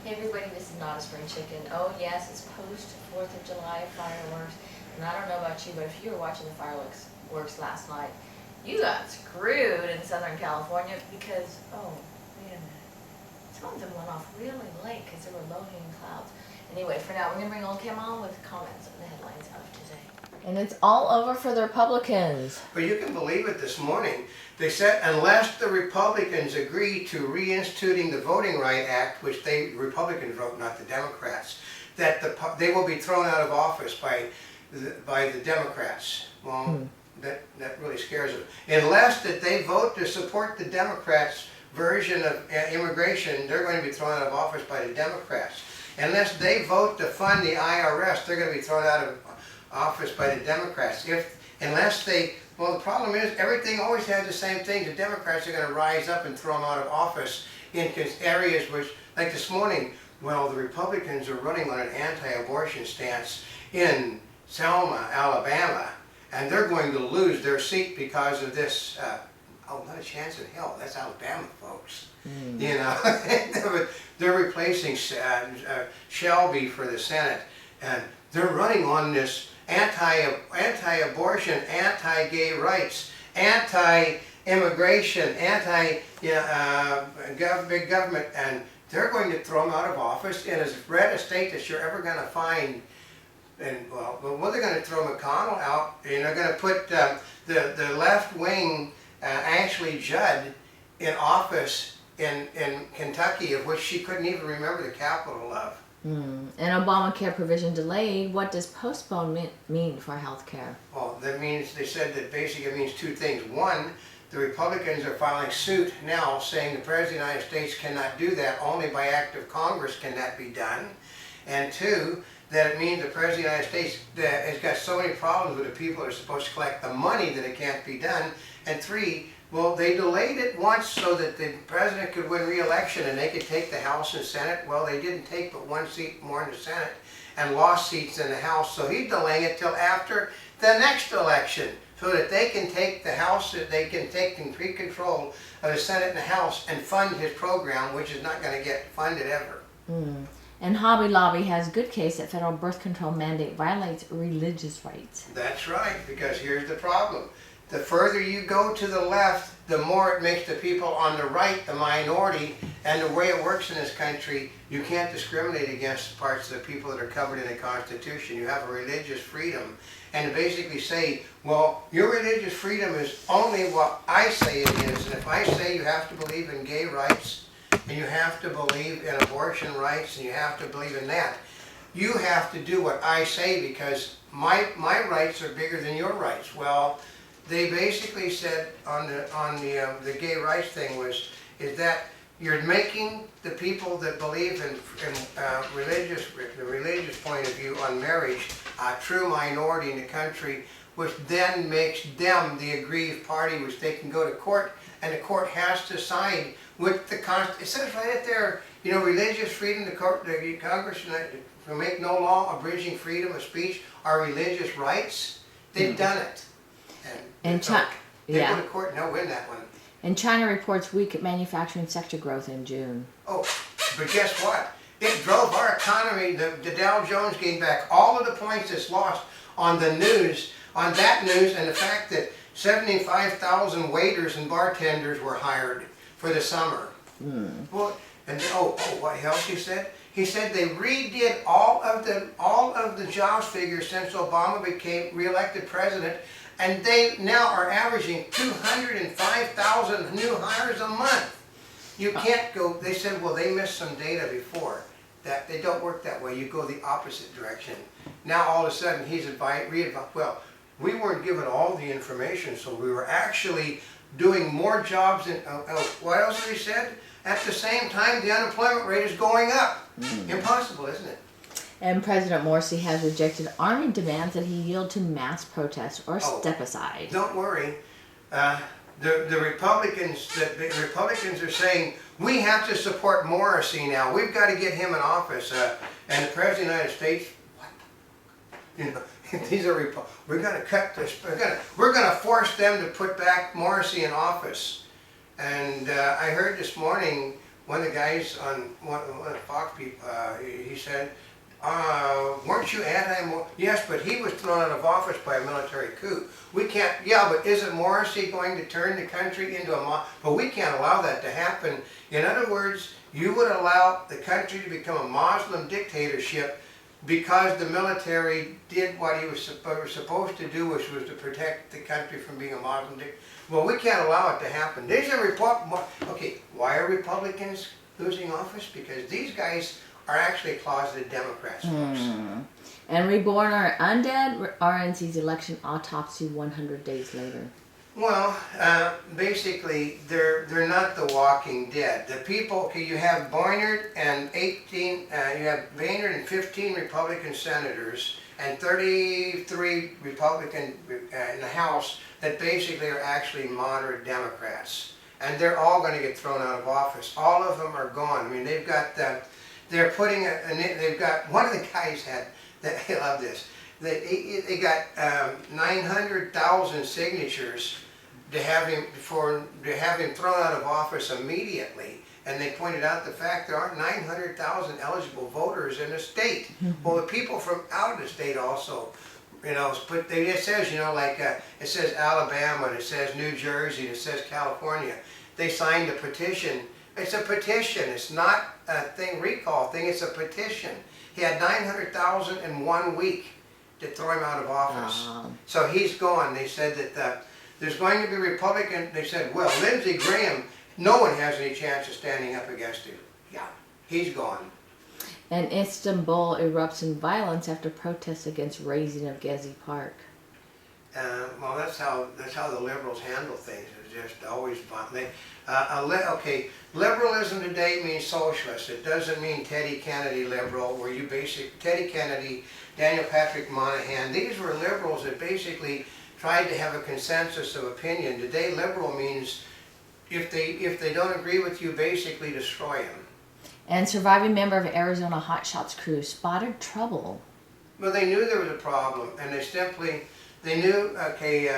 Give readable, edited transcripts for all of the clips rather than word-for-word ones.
Hey everybody, this is not a spring chicken. Oh yes, it's post 4th of July fireworks. And I don't know about you, but if you were watching the fireworks last night, you got screwed in Southern California because, oh, wait a minute. Some of them went off really late because there were low-hanging clouds. Anyway, for now, we're going to bring Oldecam on with comments on the headlines of today. And it's all over for the Republicans. But you can believe it this morning. They said unless the Republicans agree to reinstituting the Voting Rights Act, which Republicans wrote, not the Democrats, that they will be thrown out of office by the Democrats. Well, that really scares them. Unless that they vote to support the Democrats' version of immigration, they're going to be thrown out of office by the Democrats. Unless they vote to fund the IRS, they're going to be thrown out of office by the Democrats. Well, the problem is everything always has the same thing. The Democrats are going to rise up and throw them out of office in areas which, like this morning, well, the Republicans are running on an anti-abortion stance in Selma, Alabama, and they're going to lose their seat because of this. Oh, not a chance in hell. That's Alabama, folks. You know, they're replacing Shelby for the Senate, and they're running on this anti-abortion, anti-gay rights, anti-immigration, big government, and they're going to throw them out of office in as red a state that you're ever going to find. And well, they're going to throw McConnell out, and they're going to put the left-wing Ashley Judd in office in Kentucky, of which she couldn't even remember the capital of. An Obamacare provision delayed. What does postponement mean for health care? Well, that means, they said that basically it means two things. One, the Republicans are filing suit now saying the President of the United States cannot do that. Only by act of Congress can that be done. And two, that it means the President of the United States has got so many problems with the people that are supposed to collect the money that it can't be done. And three, well, they delayed it once so that the president could win re-election and they could take the House and Senate. Well, they didn't take but one seat more in the Senate and lost seats in the House. So he's delaying it till after the next election so that they can take the House, that they can take complete control of the Senate and the House and fund his program, which is not going to get funded ever. And Hobby Lobby has good case that federal birth control mandate violates religious rights. That's right, because here's the problem. The further you go to the left, the more it makes the people on the right the minority. And the way it works in this country, you can't discriminate against parts of the people that are covered in the Constitution. You have a religious freedom. And to basically say, well, your religious freedom is only what I say it is. And if I say you have to believe in gay rights, and you have to believe in abortion rights, and you have to believe in that, you have to do what I say because my rights are bigger than your rights. Well, they basically said on the gay rights thing is that you're making the people that believe in the religious point of view on marriage a true minority in the country, which then makes them the aggrieved party, which they can go to court, and the court has to side with the Constitution. It says right there, you know, religious freedom. The Congress will make no law abridging freedom of speech or religious rights. They've done it. And China, they go to court and they'll win that one. And China reports weak manufacturing sector growth in June. Oh, but guess what? It drove our economy. The Dow Jones gained back all of the points it's lost on the news, on that news, and the fact that 75,000 waiters and bartenders were hired for the summer. Well, and what else he said? He said they redid all of the jobs figures since Obama became re-elected president. And they now are averaging 205,000 new hires a month. You can't go, they said, well, they missed some data before. That they don't work that way. You go the opposite direction. Now all of a sudden he's well, we weren't given all the information, so we were actually doing more jobs than, what else he said? At the same time, the unemployment rate is going up. Impossible, isn't it? And President Morsi has rejected Army demands that he yield to mass protests or step aside. Don't worry. The Republicans are saying, we have to support Morsi now. We've got to get him in office. And the President of the United States, what? You know, these are we're going to cut this. We're going to force them to put back Morsi in office. And I heard this morning one of the guys on one of the Fox people, he said, weren't you anti-Morsi? Yes, but he was thrown out of office by a military coup. We can't, yeah, but isn't Morsi going to turn the country into but we can't allow that to happen. In other words, you would allow the country to become a Muslim dictatorship because the military did what he was supposed to do, which was to protect the country from being a Muslim dictatorship. Well, we can't allow it to happen. These are okay, why are Republicans losing office? Because these guys are actually closeted Democrats, folks. And reborn are undead. RNC's election autopsy 100 days later. Well, basically, they're not the Walking Dead. The people, okay, you have Boynard and 18, you have Boynard and 15 Republican senators and 33 Republican in the House that basically are actually moderate Democrats. And they're all going to get thrown out of office. All of them are gone. I mean, they've got, they're putting, they've got, one of the guys had, I love this, they got 900,000 signatures to have him thrown out of office immediately, and they pointed out the fact there aren't 900,000 eligible voters in the state. Well, the people from out of the state also, you know, but it says, you know, like it says Alabama, and it says New Jersey, and it says California. They signed a petition. It's a petition. It's not a recall thing. It's a petition. He had 900,000 in 1 week to throw him out of office. So he's gone. They said that there's going to be Republican. They said, well, Lindsey Graham, no one has any chance of standing up against him. Yeah, he's gone. And Istanbul erupts in violence after protests against raising of Gezi Park. Well, that's how the liberals handle things. It's just always violent. Okay, liberalism today means socialist. It doesn't mean Teddy Kennedy liberal, where you Teddy Kennedy, Daniel Patrick Moynihan. These were liberals that basically tried to have a consensus of opinion. Today, liberal means if they don't agree with you, basically destroy them. And surviving member of Arizona Hot Shots crew spotted trouble. Well, they knew there was a problem, and they knew, okay,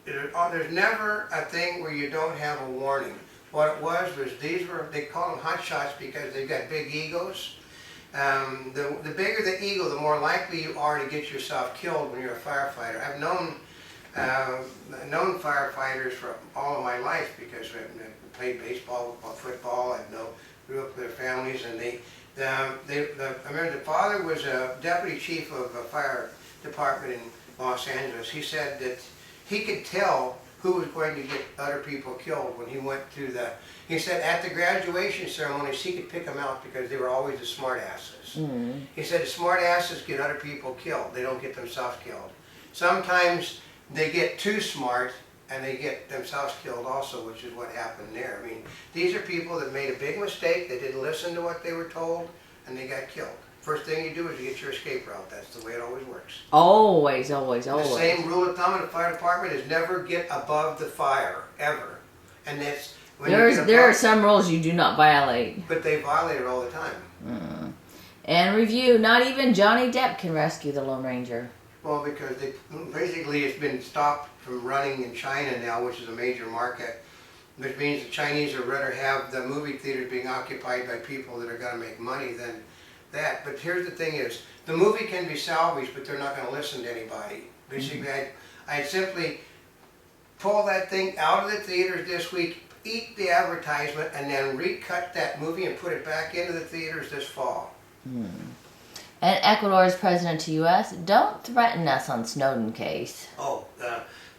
there's never a thing where you don't have a warning. What it was they call them hot shots because they've got big egos. The bigger the ego, the more likely you are to get yourself killed when you're a firefighter. I've known firefighters for all of my life because I played baseball, football, I grew up with their families, and I remember the father was a deputy chief of a fire department in Los Angeles. He said that he could tell who was going to get other people killed when he went to he said at the graduation ceremonies he could pick them out because they were always the smart asses. He said the smart asses get other people killed. They don't get themselves killed. Sometimes they get too smart and they get themselves killed also, which is what happened there. I mean, these are people that made a big mistake, they didn't listen to what they were told, and they got killed. First thing you do is you get your escape route. That's the way it always works. Always. The same rule of thumb in the fire department is never get above the fire, ever. And that's when there are some rules you do not violate. But they violate it all the time. And review, not even Johnny Depp can rescue the Lone Ranger. Well, because basically it's been stopped from running in China now, which is a major market, which means the Chinese would rather have the movie theaters being occupied by people that are going to make money than that. But here's the thing is, the movie can be salvaged, but they're not going to listen to anybody. Basically, I'd simply pull that thing out of the theaters this week, eat the advertisement, and then recut that movie and put it back into the theaters this fall. And Ecuador's president to U.S., don't threaten us on Snowden case.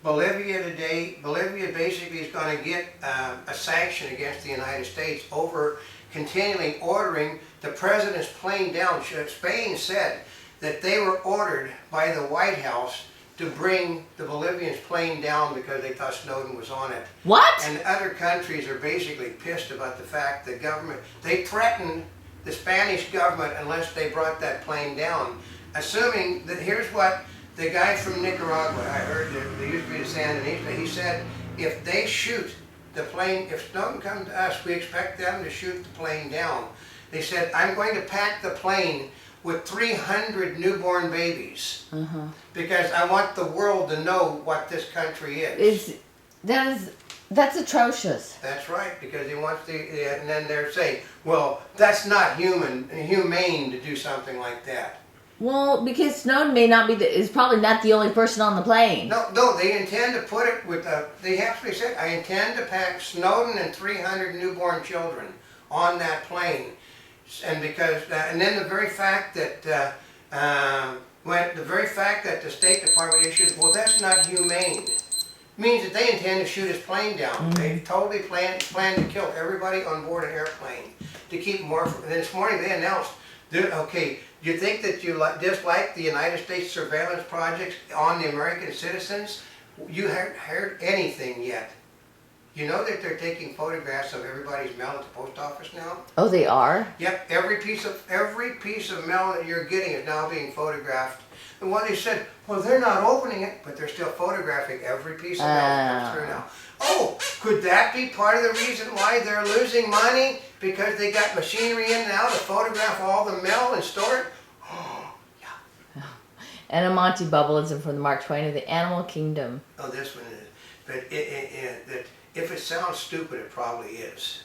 Bolivia today, Bolivia basically is going to get a sanction against the United States over continually ordering the president's plane down. Spain said that they were ordered by the White House to bring the Bolivians' plane down because they thought Snowden was on it. What? And other countries are basically pissed about the fact the government, they threatened the Spanish government unless they brought that plane down. Assuming that, here's what the guy from Nicaragua, I heard that they used to be the Sandinista, he said, if they shoot the plane, if Snowden comes to us, we expect them to shoot the plane down. They said, I'm going to pack the plane with 300 newborn babies because I want the world to know what this country is. That is That's atrocious. That's right, because he wants to, and then they're saying, well, that's not humane to do something like that. Well, because Snowden may not be is probably not the only person on the plane. No, they intend to put it with, they actually said, I intend to pack Snowden and 300 newborn children on that plane. And because, and then the very fact that, the State Department issued, well, that's not humane, means that they intend to shoot his plane down. They totally plan to kill everybody on board an airplane to keep more. And then this morning they announced, okay, do you think that you dislike the United States surveillance projects on the American citizens? You haven't heard anything yet. You know that they're taking photographs of everybody's mail at the post office now? Oh, they are? Yep, every piece of mail that you're getting is now being photographed. And what they said, well, they're not opening it, but they're still photographing every piece of mail that comes through now. Oh, could that be part of the reason why they're losing money? Because they got machinery in now to photograph all the mail and store it? Oh, yeah. And a Monty Bubbleism from the Mark Twain of the Animal Kingdom. Oh, this one is. But if it sounds stupid, it probably is.